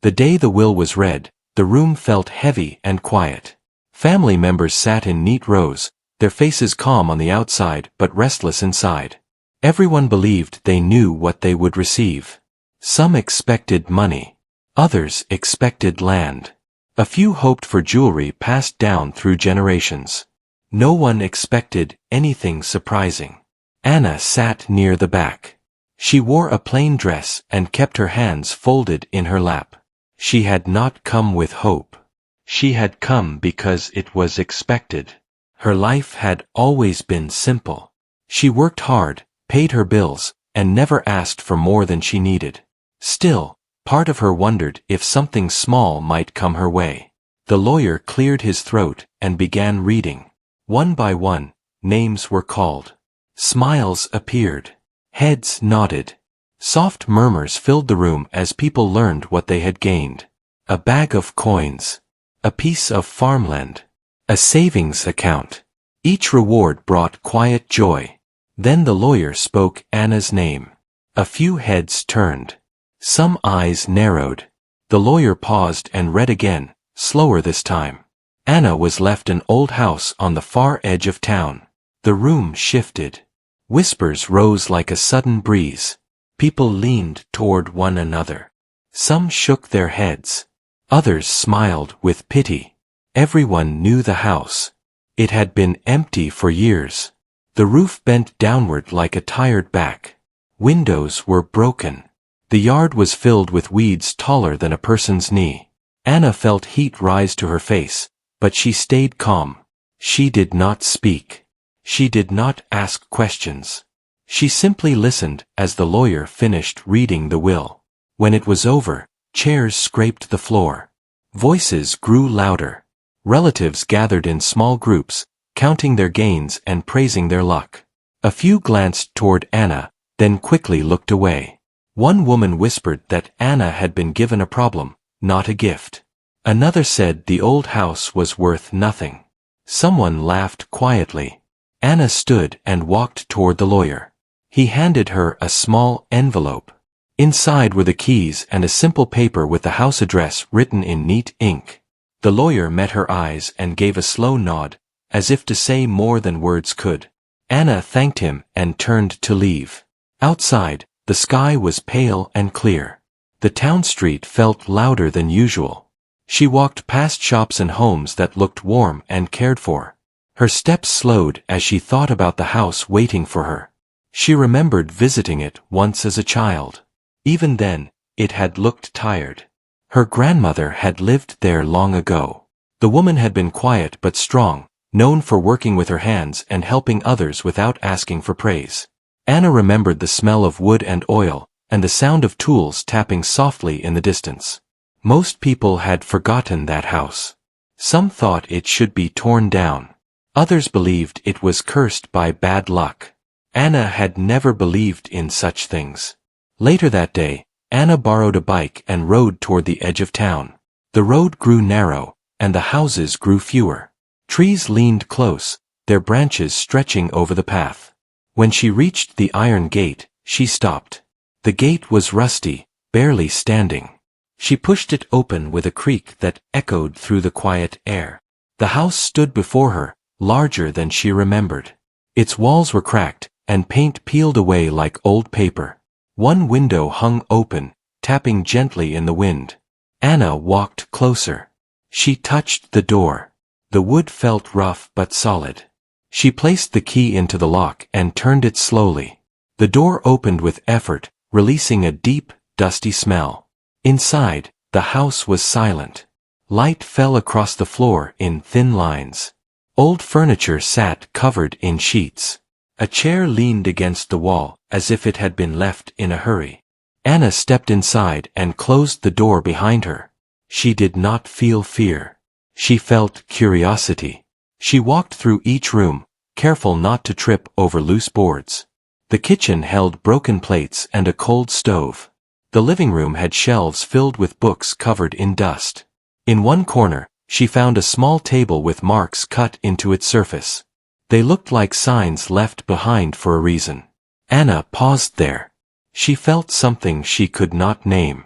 The day the will was read, the room felt heavy and quiet. Family members sat in neat rows, their faces calm on the outside but restless inside. Everyone believed they knew what they would receive. Some expected money. Others expected land. A few hoped for jewelry passed down through generations. No one expected anything surprising. Anna sat near the back. She wore a plain dress and kept her hands folded in her lap. She had not come with hope. She had come because it was expected. Her life had always been simple. She worked hard, paid her bills, and never asked for more than she needed. Still, part of her wondered if something small might come her way. The lawyer cleared his throat and began reading. One by one, names were called. Smiles appeared. Heads nodded. Soft murmurs filled the room as people learned what they had gained. A bag of coins. A piece of farmland. A savings account. Each reward brought quiet joy. Then the lawyer spoke Anna's name. A few heads turned. Some eyes narrowed. The lawyer paused and read again, slower this time. Anna was left an old house on the far edge of town. The room shifted. Whispers rose like a sudden breeze. People leaned toward one another. Some shook their heads. Others smiled with pity. Everyone knew the house. It had been empty for years. The roof bent downward like a tired back. Windows were broken. The yard was filled with weeds taller than a person's knee. Anna felt heat rise to her face, but she stayed calm. She did not speak. She did not ask questions. She simply listened as the lawyer finished reading the will. When it was over, chairs scraped the floor. Voices grew louder. Relatives gathered in small groups, counting their gains and praising their luck. A few glanced toward Anna, then quickly looked away. One woman whispered that Anna had been given a problem, not a gift. Another said the old house was worth nothing. Someone laughed quietly. Anna stood and walked toward the lawyer. He handed her a small envelope. Inside were the keys and a simple paper with the house address written in neat ink. The lawyer met her eyes and gave a slow nod, as if to say more than words could. Anna thanked him and turned to leave. Outside, the sky was pale and clear. The town street felt louder than usual. She walked past shops and homes that looked warm and cared for. Her steps slowed as she thought about the house waiting for her. She remembered visiting it once as a child. Even then, it had looked tired. Her grandmother had lived there long ago. The woman had been quiet but strong, known for working with her hands and helping others without asking for praise. Anna remembered the smell of wood and oil, and the sound of tools tapping softly in the distance. Most people had forgotten that house. Some thought it should be torn down. Others believed it was cursed by bad luck. Anna had never believed in such things. Later that day, Anna borrowed a bike and rode toward the edge of town. The road grew narrow, and the houses grew fewer. Trees leaned close, their branches stretching over the path. When she reached the iron gate, she stopped. The gate was rusty, barely standing. She pushed it open with a creak that echoed through the quiet air. The house stood before her, larger than she remembered. Its walls were cracked, and paint peeled away like old paper. One window hung open, tapping gently in the wind. Anna walked closer. She touched the door. The wood felt rough but solid. She placed the key into the lock and turned it slowly. The door opened with effort, releasing a deep, dusty smell. Inside, the house was silent. Light fell across the floor in thin lines. Old furniture sat covered in sheets. A chair leaned against the wall, as if it had been left in a hurry. Anna stepped inside and closed the door behind her. She did not feel fear. She felt curiosity. She walked through each room, careful not to trip over loose boards. The kitchen held broken plates and a cold stove. The living room had shelves filled with books covered in dust. In one corner, she found a small table with marks cut into its surface. They looked like signs left behind for a reason. Anna paused there. She felt something she could not name.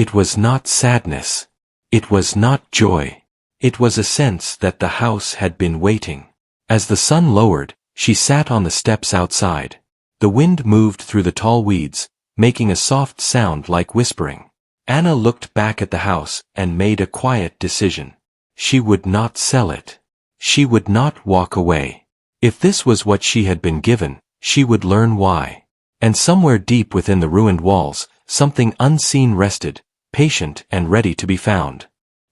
It was not sadness. It was not joy. It was a sense that the house had been waiting. As the sun lowered, she sat on the steps outside. The wind moved through the tall weeds, making a soft sound like whispering. Anna looked back at the house and made a quiet decision. She would not sell it. She would not walk away. If this was what she had been given, she would learn why. And somewhere deep within the ruined walls, something unseen rested, patient and ready to be found.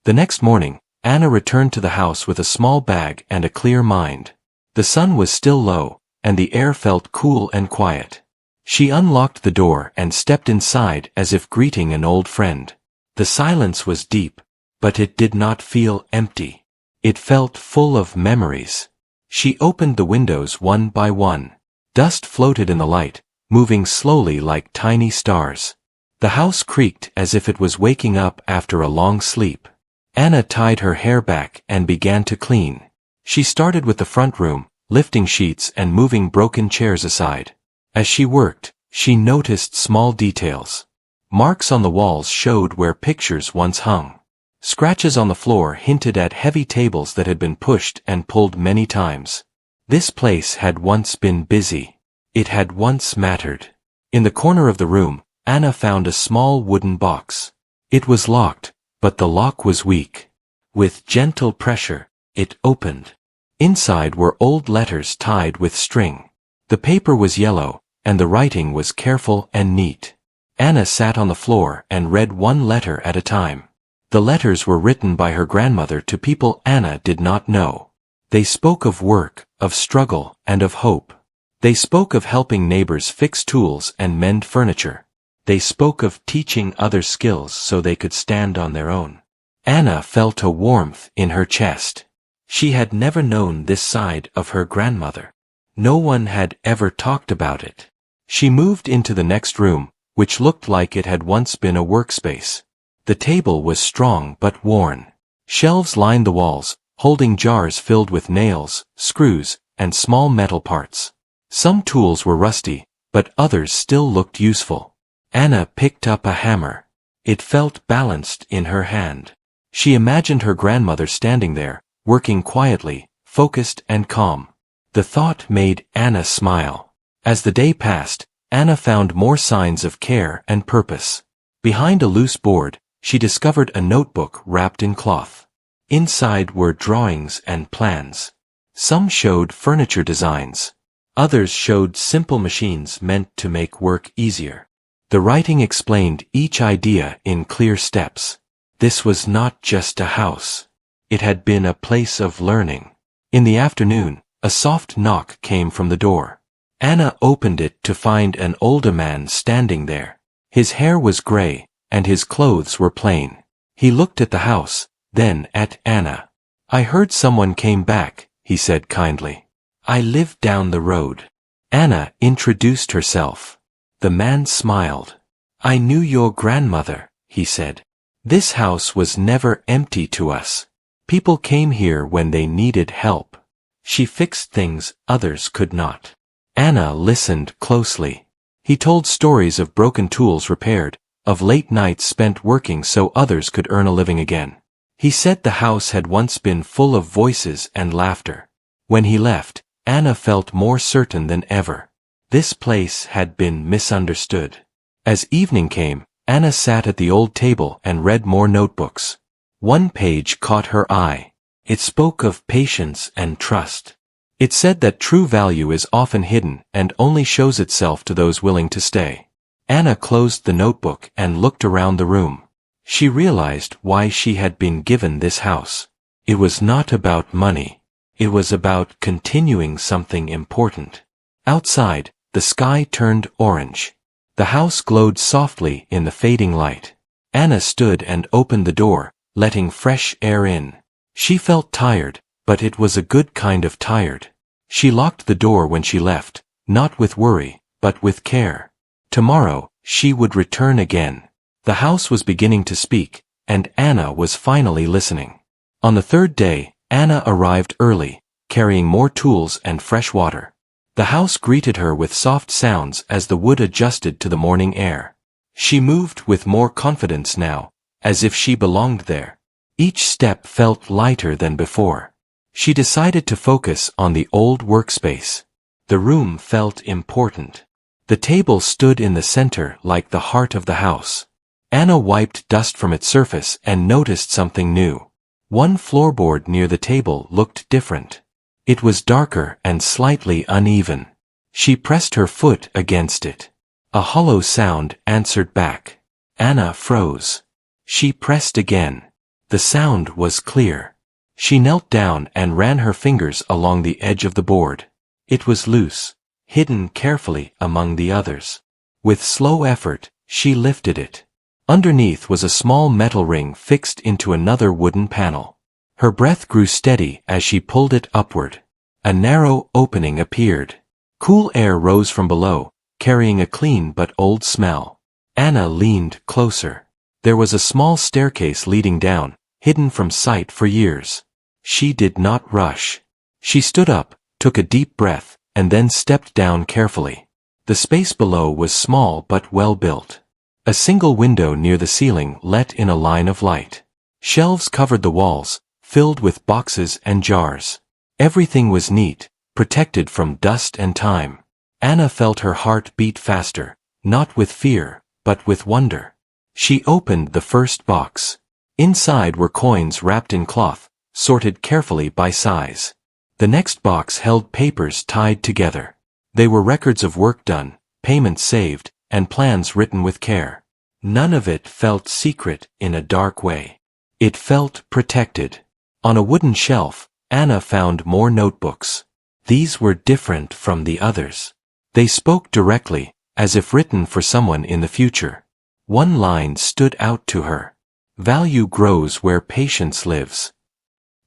The next morning, Anna returned to the house with a small bag and a clear mind. The sun was still low, and the air felt cool and quiet. She unlocked the door and stepped inside as if greeting an old friend. The silence was deep, but it did not feel empty. It felt full of memories. She opened the windows one by one. Dust floated in the light, moving slowly like tiny stars. The house creaked as if it was waking up after a long sleep. Anna tied her hair back and began to clean. She started with the front room, lifting sheets and moving broken chairs aside. As she worked, she noticed small details. Marks on the walls showed where pictures once hung. Scratches on the floor hinted at heavy tables that had been pushed and pulled many times. This place had once been busy. It had once mattered. In the corner of the room, Anna found a small wooden box. It was locked, but the lock was weak. With gentle pressure, it opened. Inside were old letters tied with string. The paper was yellow, and the writing was careful and neat. Anna sat on the floor and read one letter at a time. The letters were written by her grandmother to people Anna did not know. They spoke of work, of struggle, and of hope. They spoke of helping neighbors fix tools and mend furniture. They spoke of teaching others skills so they could stand on their own. Anna felt a warmth in her chest. She had never known this side of her grandmother. No one had ever talked about it. She moved into the next room, which looked like it had once been a workspace. The table was strong but worn. Shelves lined the walls, holding jars filled with nails, screws, and small metal parts. Some tools were rusty, but others still looked useful. Anna picked up a hammer. It felt balanced in her hand. She imagined her grandmother standing there, working quietly, focused and calm. The thought made Anna smile. As the day passed, Anna found more signs of care and purpose. Behind a loose board, she discovered a notebook wrapped in cloth. Inside were drawings and plans. Some showed furniture designs. Others showed simple machines meant to make work easier. The writing explained each idea in clear steps. This was not just a house. It had been a place of learning. In the afternoon, a soft knock came from the door. Anna opened it to find an older man standing there. His hair was gray, and his clothes were plain. He looked at the house, then at Anna. "I heard someone came back," he said kindly. "I live down the road." Anna introduced herself. The man smiled. "I knew your grandmother," he said. "This house was never empty to us. People came here when they needed help. She fixed things others could not." Anna listened closely. He told stories of broken tools repaired, of late nights spent working so others could earn a living again. He said the house had once been full of voices and laughter. When he left, Anna felt more certain than ever. This place had been misunderstood. As evening came, Anna sat at the old table and read more notebooks. One page caught her eye. It spoke of patience and trust. It said that true value is often hidden and only shows itself to those willing to stay. Anna closed the notebook and looked around the room. She realized why she had been given this house. It was not about money. It was about continuing something important. Outside, the sky turned orange. The house glowed softly in the fading light. Anna stood and opened the door, letting fresh air in. She felt tired, but it was a good kind of tired. She locked the door when she left, not with worry, but with care. Tomorrow, she would return again. The house was beginning to speak, and Anna was finally listening. On the third day, Anna arrived early, carrying more tools and fresh water. The house greeted her with soft sounds as the wood adjusted to the morning air. She moved with more confidence now, as if she belonged there. Each step felt lighter than before. She decided to focus on the old workspace. The room felt important. The table stood in the center like the heart of the house. Anna wiped dust from its surface and noticed something new. One floorboard near the table looked different. It was darker and slightly uneven. She pressed her foot against it. A hollow sound answered back. Anna froze. She pressed again. The sound was clear. She knelt down and ran her fingers along the edge of the board. It was loose, hidden carefully among the others. With slow effort, she lifted it. Underneath was a small metal ring fixed into another wooden panel. Her breath grew steady as she pulled it upward. A narrow opening appeared. Cool air rose from below, carrying a clean but old smell. Anna leaned closer. There was a small staircase leading down, hidden from sight for years. She did not rush. She stood up, took a deep breath, and then stepped down carefully. The space below was small but well built. A single window near the ceiling let in a line of light. Shelves covered the walls, filled with boxes and jars. Everything was neat, protected from dust and time. Anna felt her heart beat faster, not with fear, but with wonder. She opened the first box. Inside were coins wrapped in cloth, sorted carefully by size. The next box held papers tied together. They were records of work done, payments saved, and plans written with care. None of it felt secret in a dark way. It felt protected. On a wooden shelf, Anna found more notebooks. These were different from the others. They spoke directly, as if written for someone in the future. One line stood out to her. Value grows where patience lives.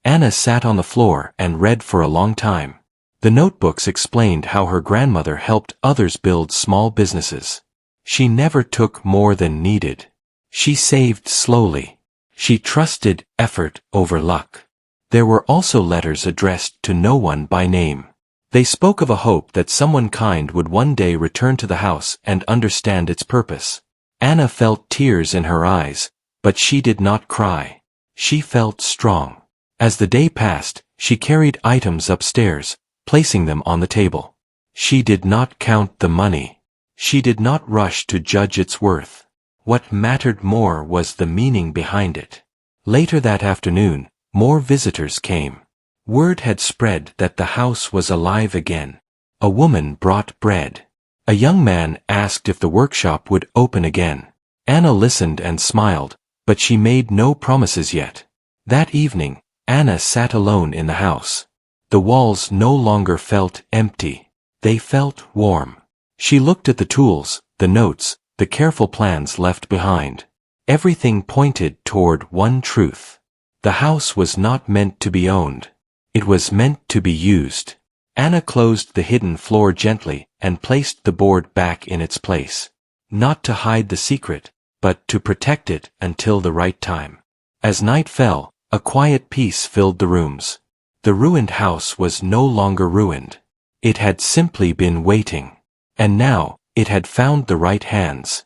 Anna sat on the floor and read for a long time. The notebooks explained how her grandmother helped others build small businesses. She never took more than needed. She saved slowly. She trusted effort over luck. There were also letters addressed to no one by name. They spoke of a hope that someone kind would one day return to the house and understand its purpose. Anna felt tears in her eyes, but she did not cry. She felt strong. As the day passed, she carried items upstairs, placing them on the table. She did not count the money. She did not rush to judge its worth. What mattered more was the meaning behind it. Later that afternoon, more visitors came. Word had spread that the house was alive again. A woman brought bread. A young man asked if the workshop would open again. Anna listened and smiled, but she made no promises yet. That evening, Anna sat alone in the house. The walls no longer felt empty. They felt warm. She looked at the tools, the notes, the careful plans left behind. Everything pointed toward one truth. The house was not meant to be owned. It was meant to be used. Anna closed the hidden floor gently and placed the board back in its place. Not to hide the secret, but to protect it until the right time. As night fell, a quiet peace filled the rooms. The ruined house was no longer ruined. It had simply been waiting. And now, it had found the right hands.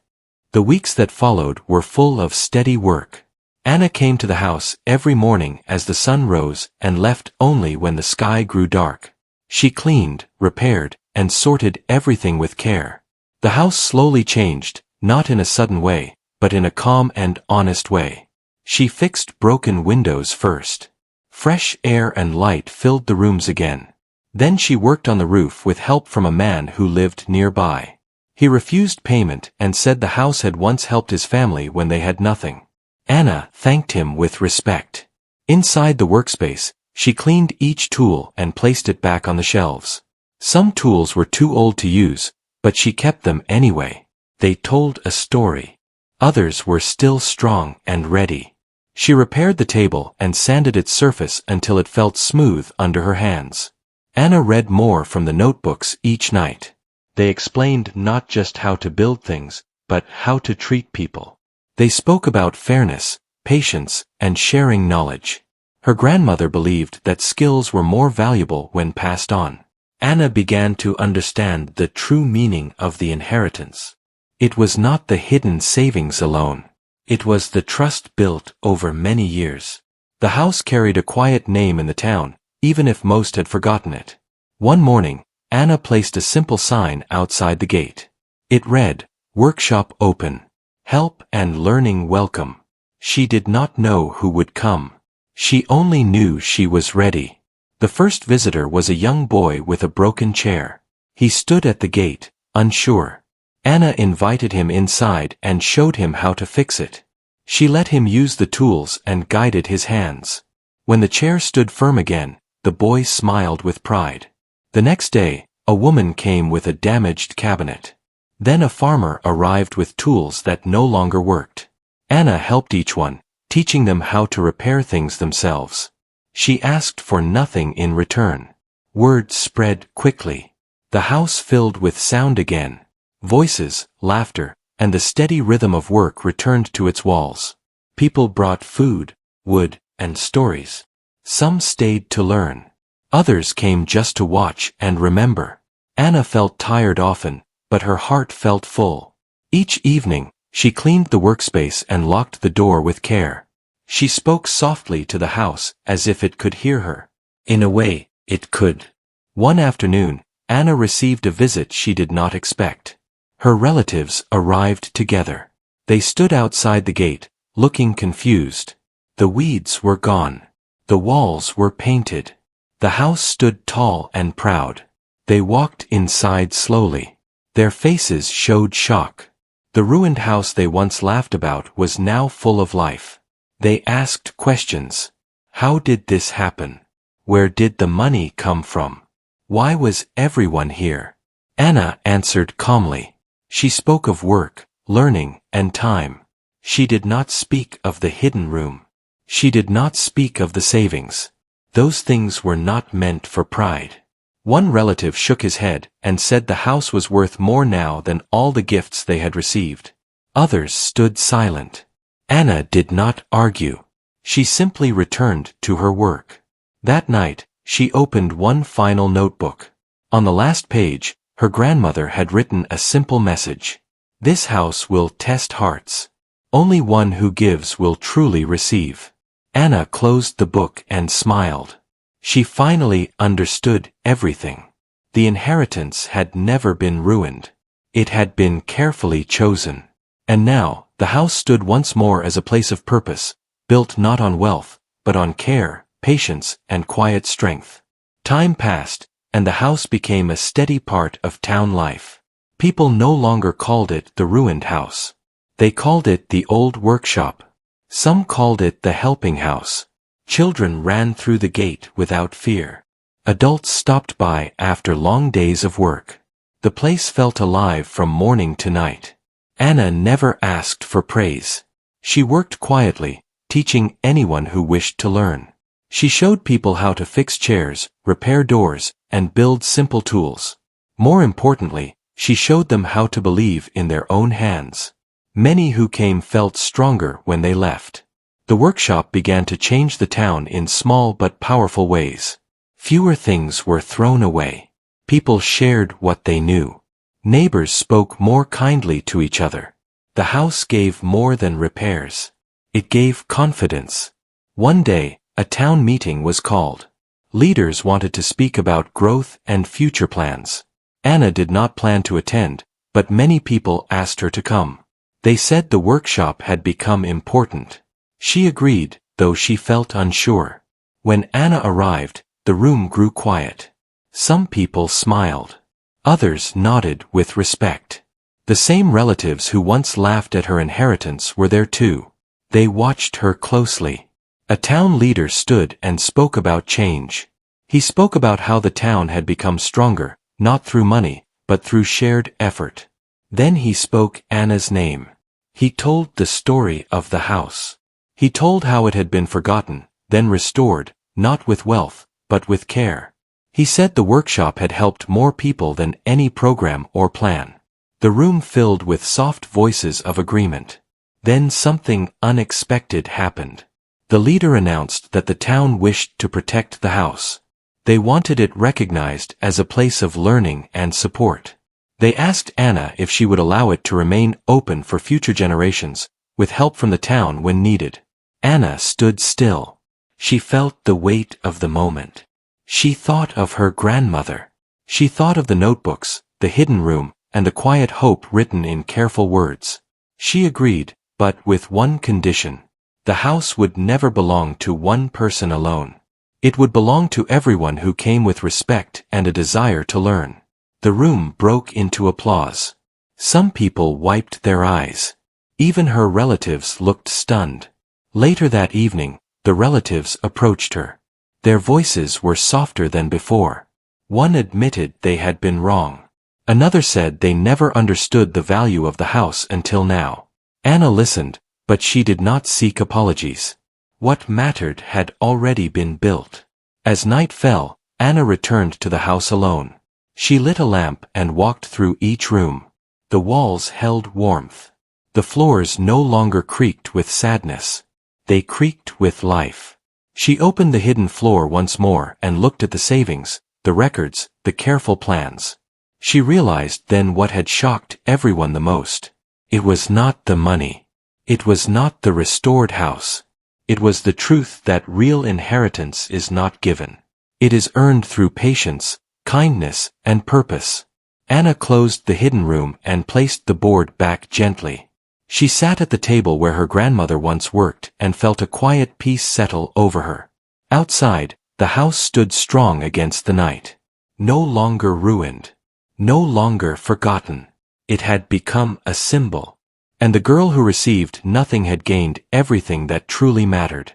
The weeks that followed were full of steady work. Anna came to the house every morning as the sun rose and left only when the sky grew dark. She cleaned, repaired, and sorted everything with care. The house slowly changed, not in a sudden way, but in a calm and honest way. She fixed broken windows first. Fresh air and light filled the rooms again. Then she worked on the roof with help from a man who lived nearby. He refused payment and said the house had once helped his family when they had nothing. Anna thanked him with respect. Inside the workspace, she cleaned each tool and placed it back on the shelves. Some tools were too old to use, but she kept them anyway. They told a story. Others were still strong and ready. She repaired the table and sanded its surface until it felt smooth under her hands. Anna read more from the notebooks each night. They explained not just how to build things, but how to treat people. They spoke about fairness, patience, and sharing knowledge. Her grandmother believed that skills were more valuable when passed on. Anna began to understand the true meaning of the inheritance. It was not the hidden savings alone. It was the trust built over many years. The house carried a quiet name in the town, even if most had forgotten it. One morning, Anna placed a simple sign outside the gate. It read, "Workshop open. Help and learning welcome." She did not know who would come. She only knew she was ready. The first visitor was a young boy with a broken chair. He stood at the gate, unsure. Anna invited him inside and showed him how to fix it. She let him use the tools and guided his hands. When the chair stood firm again, the boy smiled with pride. The next day, a woman came with a damaged cabinet. Then a farmer arrived with tools that no longer worked. Anna helped each one, teaching them how to repair things themselves. She asked for nothing in return. Word spread quickly. The house filled with sound again. Voices, laughter, and the steady rhythm of work returned to its walls. People brought food, wood, and stories. Some stayed to learn. Others came just to watch and remember. Anna felt tired often, but her heart felt full. Each evening, she cleaned the workspace and locked the door with care. She spoke softly to the house as if it could hear her. In a way, it could. One afternoon, Anna received a visit she did not expect. Her relatives arrived together. They stood outside the gate, looking confused. The weeds were gone. The walls were painted. The house stood tall and proud. They walked inside slowly. Their faces showed shock. The ruined house they once laughed about was now full of life. They asked questions. How did this happen? Where did the money come from? Why was everyone here? Anna answered calmly. She spoke of work, learning, and time. She did not speak of the hidden room. She did not speak of the savings. Those things were not meant for pride. One relative shook his head and said the house was worth more now than all the gifts they had received. Others stood silent. Anna did not argue. She simply returned to her work. That night, she opened one final notebook. On the last page, her grandmother had written a simple message. This house will test hearts. Only one who gives will truly receive. Anna closed the book and smiled. She finally understood everything. The inheritance had never been ruined. It had been carefully chosen. And now, the house stood once more as a place of purpose, built not on wealth, but on care, patience, and quiet strength. Time passed, and the house became a steady part of town life. People no longer called it the ruined house. They called it the old workshop. Some called it the helping house. Children ran through the gate without fear. Adults stopped by after long days of work. The place felt alive from morning to night. Anna never asked for praise. She worked quietly, teaching anyone who wished to learn. She showed people how to fix chairs, repair doors, and build simple tools. More importantly, she showed them how to believe in their own hands. Many who came felt stronger when they left. The workshop began to change the town in small but powerful ways. Fewer things were thrown away. People shared what they knew. Neighbors spoke more kindly to each other. The house gave more than repairs. It gave confidence. One day, a town meeting was called. Leaders wanted to speak about growth and future plans. Anna did not plan to attend, but many people asked her to come. They said the workshop had become important. She agreed, though she felt unsure. When Anna arrived, the room grew quiet. Some people smiled. Others nodded with respect. The same relatives who once laughed at her inheritance were there too. They watched her closely. A town leader stood and spoke about change. He spoke about how the town had become stronger, not through money, but through shared effort. Then he spoke Anna's name. He told the story of the house. He told how it had been forgotten, then restored, not with wealth, but with care. He said the workshop had helped more people than any program or plan. The room filled with soft voices of agreement. Then something unexpected happened. The leader announced that the town wished to protect the house. They wanted it recognized as a place of learning and support. They asked Anna if she would allow it to remain open for future generations, with help from the town when needed. Anna stood still. She felt the weight of the moment. She thought of her grandmother. She thought of the notebooks, the hidden room, and the quiet hope written in careful words. She agreed, but with one condition. The house would never belong to one person alone. It would belong to everyone who came with respect and a desire to learn. The room broke into applause. Some people wiped their eyes. Even her relatives looked stunned. Later that evening, the relatives approached her. Their voices were softer than before. One admitted they had been wrong. Another said they never understood the value of the house until now. Anna listened, but she did not seek apologies. What mattered had already been built. As night fell, Anna returned to the house alone. She lit a lamp and walked through each room. The walls held warmth. The floors no longer creaked with sadness. They creaked with life. She opened the hidden floor once more and looked at the savings, the records, the careful plans. She realized then what had shocked everyone the most. It was not the money. It was not the restored house. It was the truth that real inheritance is not given. It is earned through patience, kindness, and purpose. Anna closed the hidden room and placed the board back gently. She sat at the table where her grandmother once worked and felt a quiet peace settle over her. Outside, the house stood strong against the night. No longer ruined. No longer forgotten. It had become a symbol. And the girl who received nothing had gained everything that truly mattered.